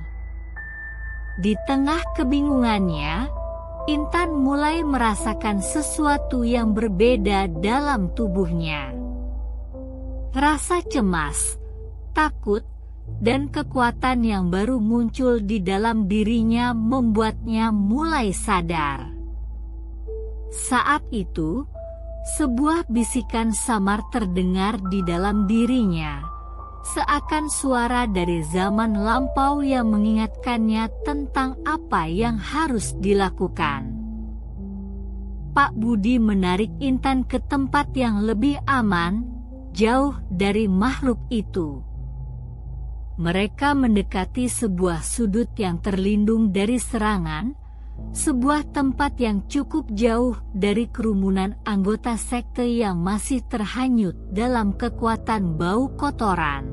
Di tengah kebingungannya, Intan mulai merasakan sesuatu yang berbeda dalam tubuhnya. Rasa cemas, takut, dan kekuatan yang baru muncul di dalam dirinya membuatnya mulai sadar. Saat itu, sebuah bisikan samar terdengar di dalam dirinya, seakan suara dari zaman lampau yang mengingatkannya tentang apa yang harus dilakukan. Pak Budi menarik Intan ke tempat yang lebih aman, jauh dari makhluk itu. Mereka mendekati sebuah sudut yang terlindung dari serangan, sebuah tempat yang cukup jauh dari kerumunan anggota sekte yang masih terhanyut dalam kekuatan bau kotoran.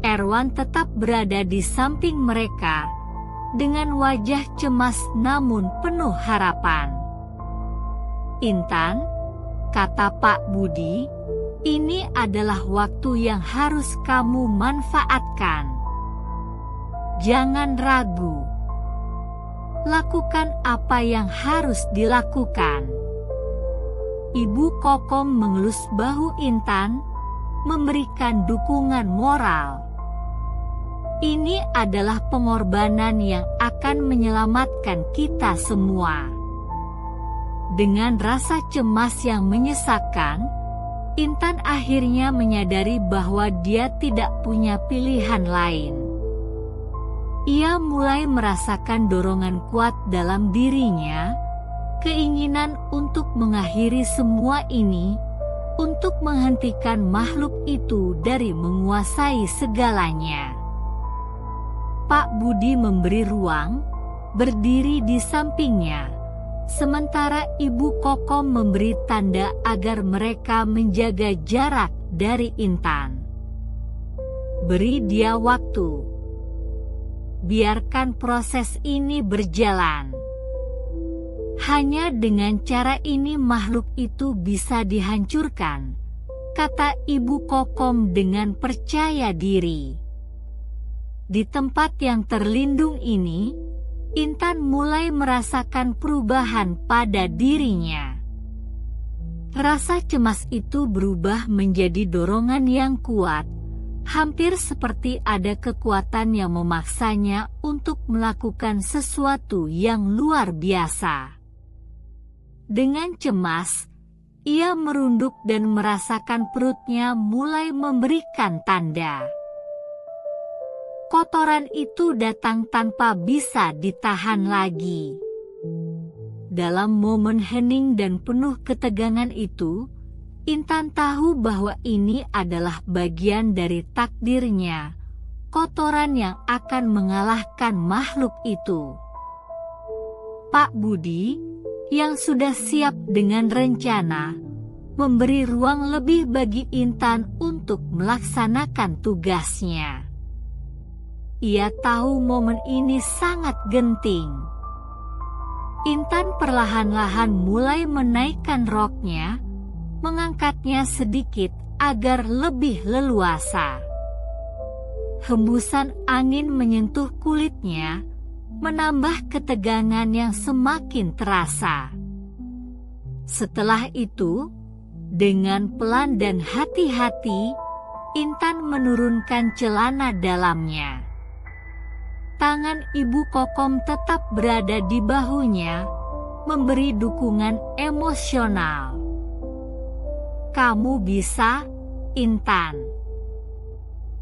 Erwan tetap berada di samping mereka, dengan wajah cemas namun penuh harapan. Intan, kata Pak Budi, ini adalah waktu yang harus kamu manfaatkan. Jangan ragu. Lakukan apa yang harus dilakukan. Ibu Kokom mengelus bahu Intan, memberikan dukungan moral. Ini adalah pengorbanan yang akan menyelamatkan kita semua. Dengan rasa cemas yang menyesakkan, Intan akhirnya menyadari bahwa dia tidak punya pilihan lain. Ia mulai merasakan dorongan kuat dalam dirinya, keinginan untuk mengakhiri semua ini, untuk menghentikan makhluk itu dari menguasai segalanya. Pak Budi memberi ruang, berdiri di sampingnya, sementara Ibu Kokom memberi tanda agar mereka menjaga jarak dari Intan. Beri dia waktu. Biarkan proses ini berjalan. Hanya dengan cara ini makhluk itu bisa dihancurkan, kata Ibu Kokom dengan percaya diri. Di tempat yang terlindung ini, Intan mulai merasakan perubahan pada dirinya. Rasa cemas itu berubah menjadi dorongan yang kuat, hampir seperti ada kekuatan yang memaksanya untuk melakukan sesuatu yang luar biasa. Dengan cemas, ia merunduk dan merasakan perutnya mulai memberikan tanda. Kotoran itu datang tanpa bisa ditahan lagi. Dalam momen hening dan penuh ketegangan itu, Intan tahu bahwa ini adalah bagian dari takdirnya, kotoran yang akan mengalahkan makhluk itu. Pak Budi, yang sudah siap dengan rencana, memberi ruang lebih bagi Intan untuk melaksanakan tugasnya. Ia tahu momen ini sangat genting. Intan perlahan-lahan mulai menaikkan roknya, mengangkatnya sedikit agar lebih leluasa. Hembusan angin menyentuh kulitnya, menambah ketegangan yang semakin terasa. Setelah itu, dengan pelan dan hati-hati, Intan menurunkan celana dalamnya. Tangan Ibu Kokom tetap berada di bahunya, memberi dukungan emosional. "Kamu bisa, Intan."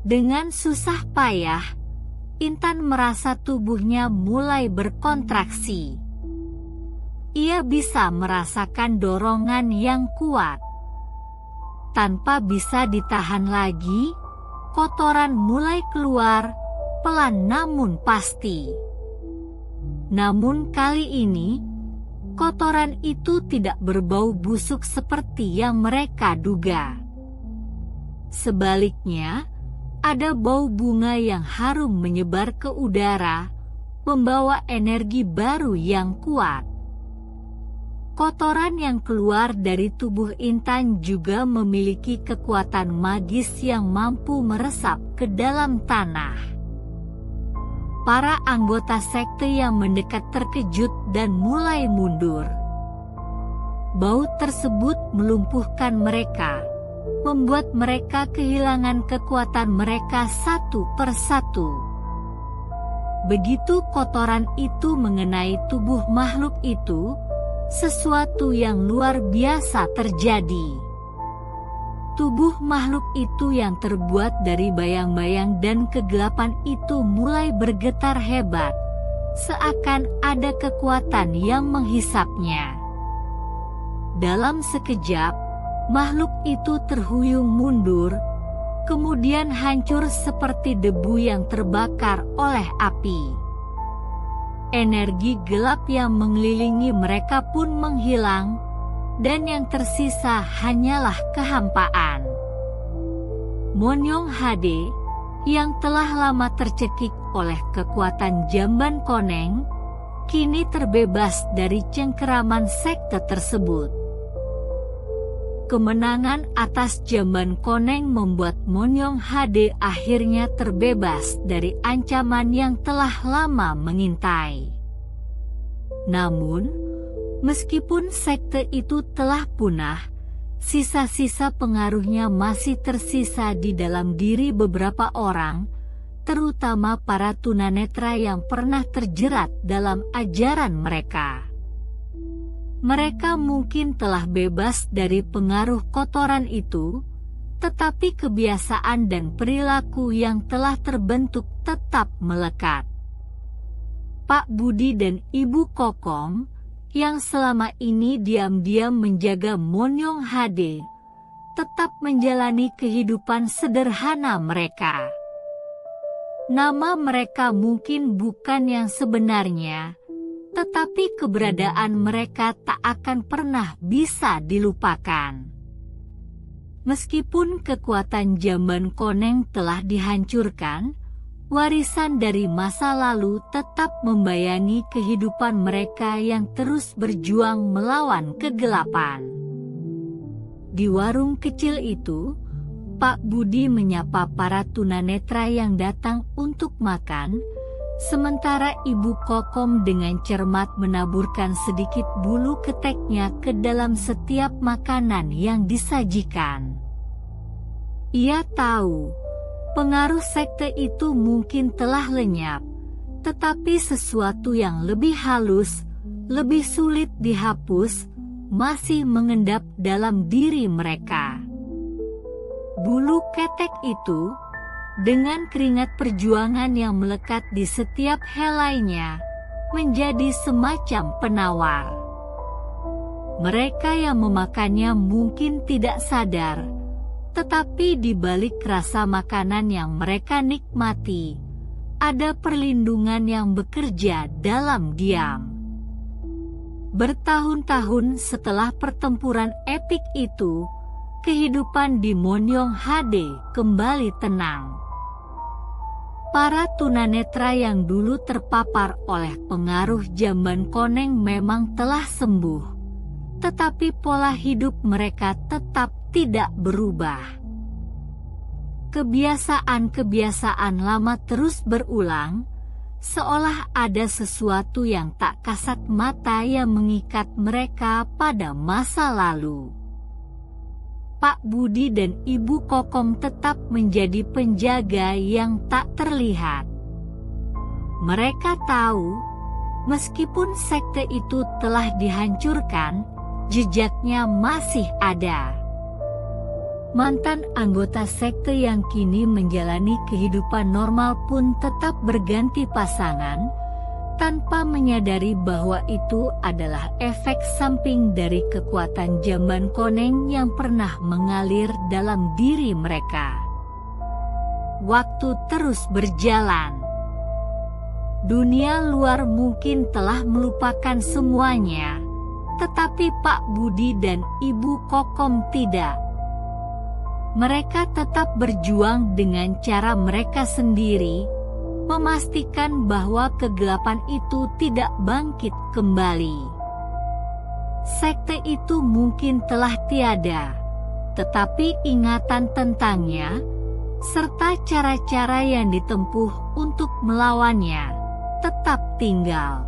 Dengan susah payah, Intan merasa tubuhnya mulai berkontraksi. Ia bisa merasakan dorongan yang kuat. Tanpa bisa ditahan lagi, kotoran mulai keluar, pelan namun pasti. Namun kali ini, kotoran itu tidak berbau busuk seperti yang mereka duga. Sebaliknya, ada bau bunga yang harum menyebar ke udara, membawa energi baru yang kuat. Kotoran yang keluar dari tubuh Intan juga memiliki kekuatan magis yang mampu meresap ke dalam tanah. Para anggota sekte yang mendekat terkejut dan mulai mundur. Bau tersebut melumpuhkan mereka, membuat mereka kehilangan kekuatan mereka satu persatu. Begitu kotoran itu mengenai tubuh makhluk itu, sesuatu yang luar biasa terjadi. Tubuh makhluk itu yang terbuat dari bayang-bayang dan kegelapan itu mulai bergetar hebat, seakan ada kekuatan yang menghisapnya. Dalam sekejap, makhluk itu terhuyung mundur, kemudian hancur seperti debu yang terbakar oleh api. Energi gelap yang mengelilingi mereka pun menghilang, dan yang tersisa hanyalah kehampaan. Monyong HD, yang telah lama tercekik oleh kekuatan Jamban Koneng, kini terbebas dari cengkeraman sekte tersebut. Kemenangan atas Jamban Koneng membuat Monyong HD akhirnya terbebas dari ancaman yang telah lama mengintai. Namun, meskipun sekte itu telah punah, sisa-sisa pengaruhnya masih tersisa di dalam diri beberapa orang, terutama para tunanetra yang pernah terjerat dalam ajaran mereka. Mereka mungkin telah bebas dari pengaruh kotoran itu, tetapi kebiasaan dan perilaku yang telah terbentuk tetap melekat. Pak Budi dan Ibu Kokom, yang selama ini diam-diam menjaga Monyong HD, tetap menjalani kehidupan sederhana mereka. Nama mereka mungkin bukan yang sebenarnya, tetapi keberadaan mereka tak akan pernah bisa dilupakan. Meskipun kekuatan Jamban Koneng telah dihancurkan, warisan dari masa lalu tetap membayangi kehidupan mereka yang terus berjuang melawan kegelapan. Di warung kecil itu, Pak Budi menyapa para tunanetra yang datang untuk makan, sementara Ibu Kokom dengan cermat menaburkan sedikit bulu keteknya ke dalam setiap makanan yang disajikan. Ia tahu, pengaruh sekte itu mungkin telah lenyap, tetapi sesuatu yang lebih halus, lebih sulit dihapus, masih mengendap dalam diri mereka. Bulu ketek itu, dengan keringat perjuangan yang melekat di setiap helainya, menjadi semacam penawar. Mereka yang memakannya mungkin tidak sadar, tetapi di balik rasa makanan yang mereka nikmati, ada perlindungan yang bekerja dalam diam. Bertahun-tahun setelah pertempuran epik itu, kehidupan di Monyong HD kembali tenang. Para tunanetra yang dulu terpapar oleh pengaruh Jamban Koneng memang telah sembuh, tetapi pola hidup mereka tetap tidak berubah. Kebiasaan-kebiasaan lama terus berulang, seolah ada sesuatu yang tak kasat mata yang mengikat mereka pada masa lalu. Pak Budi dan Ibu Kokom tetap menjadi penjaga yang tak terlihat. Mereka tahu, meskipun sekte itu telah dihancurkan, jejaknya masih ada. Mantan anggota sekte yang kini menjalani kehidupan normal pun tetap berganti pasangan, tanpa menyadari bahwa itu adalah efek samping dari kekuatan zaman koneng yang pernah mengalir dalam diri mereka. Waktu terus berjalan. Dunia luar mungkin telah melupakan semuanya, tetapi Pak Budi dan Ibu Kokom tidak. Mereka tetap berjuang dengan cara mereka sendiri, memastikan bahwa kegelapan itu tidak bangkit kembali. Sekte itu mungkin telah tiada, tetapi ingatan tentangnya, serta cara-cara yang ditempuh untuk melawannya, tetap tinggal.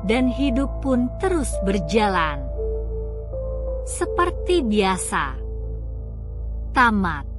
Dan hidup pun terus berjalan. Seperti biasa. Tamat.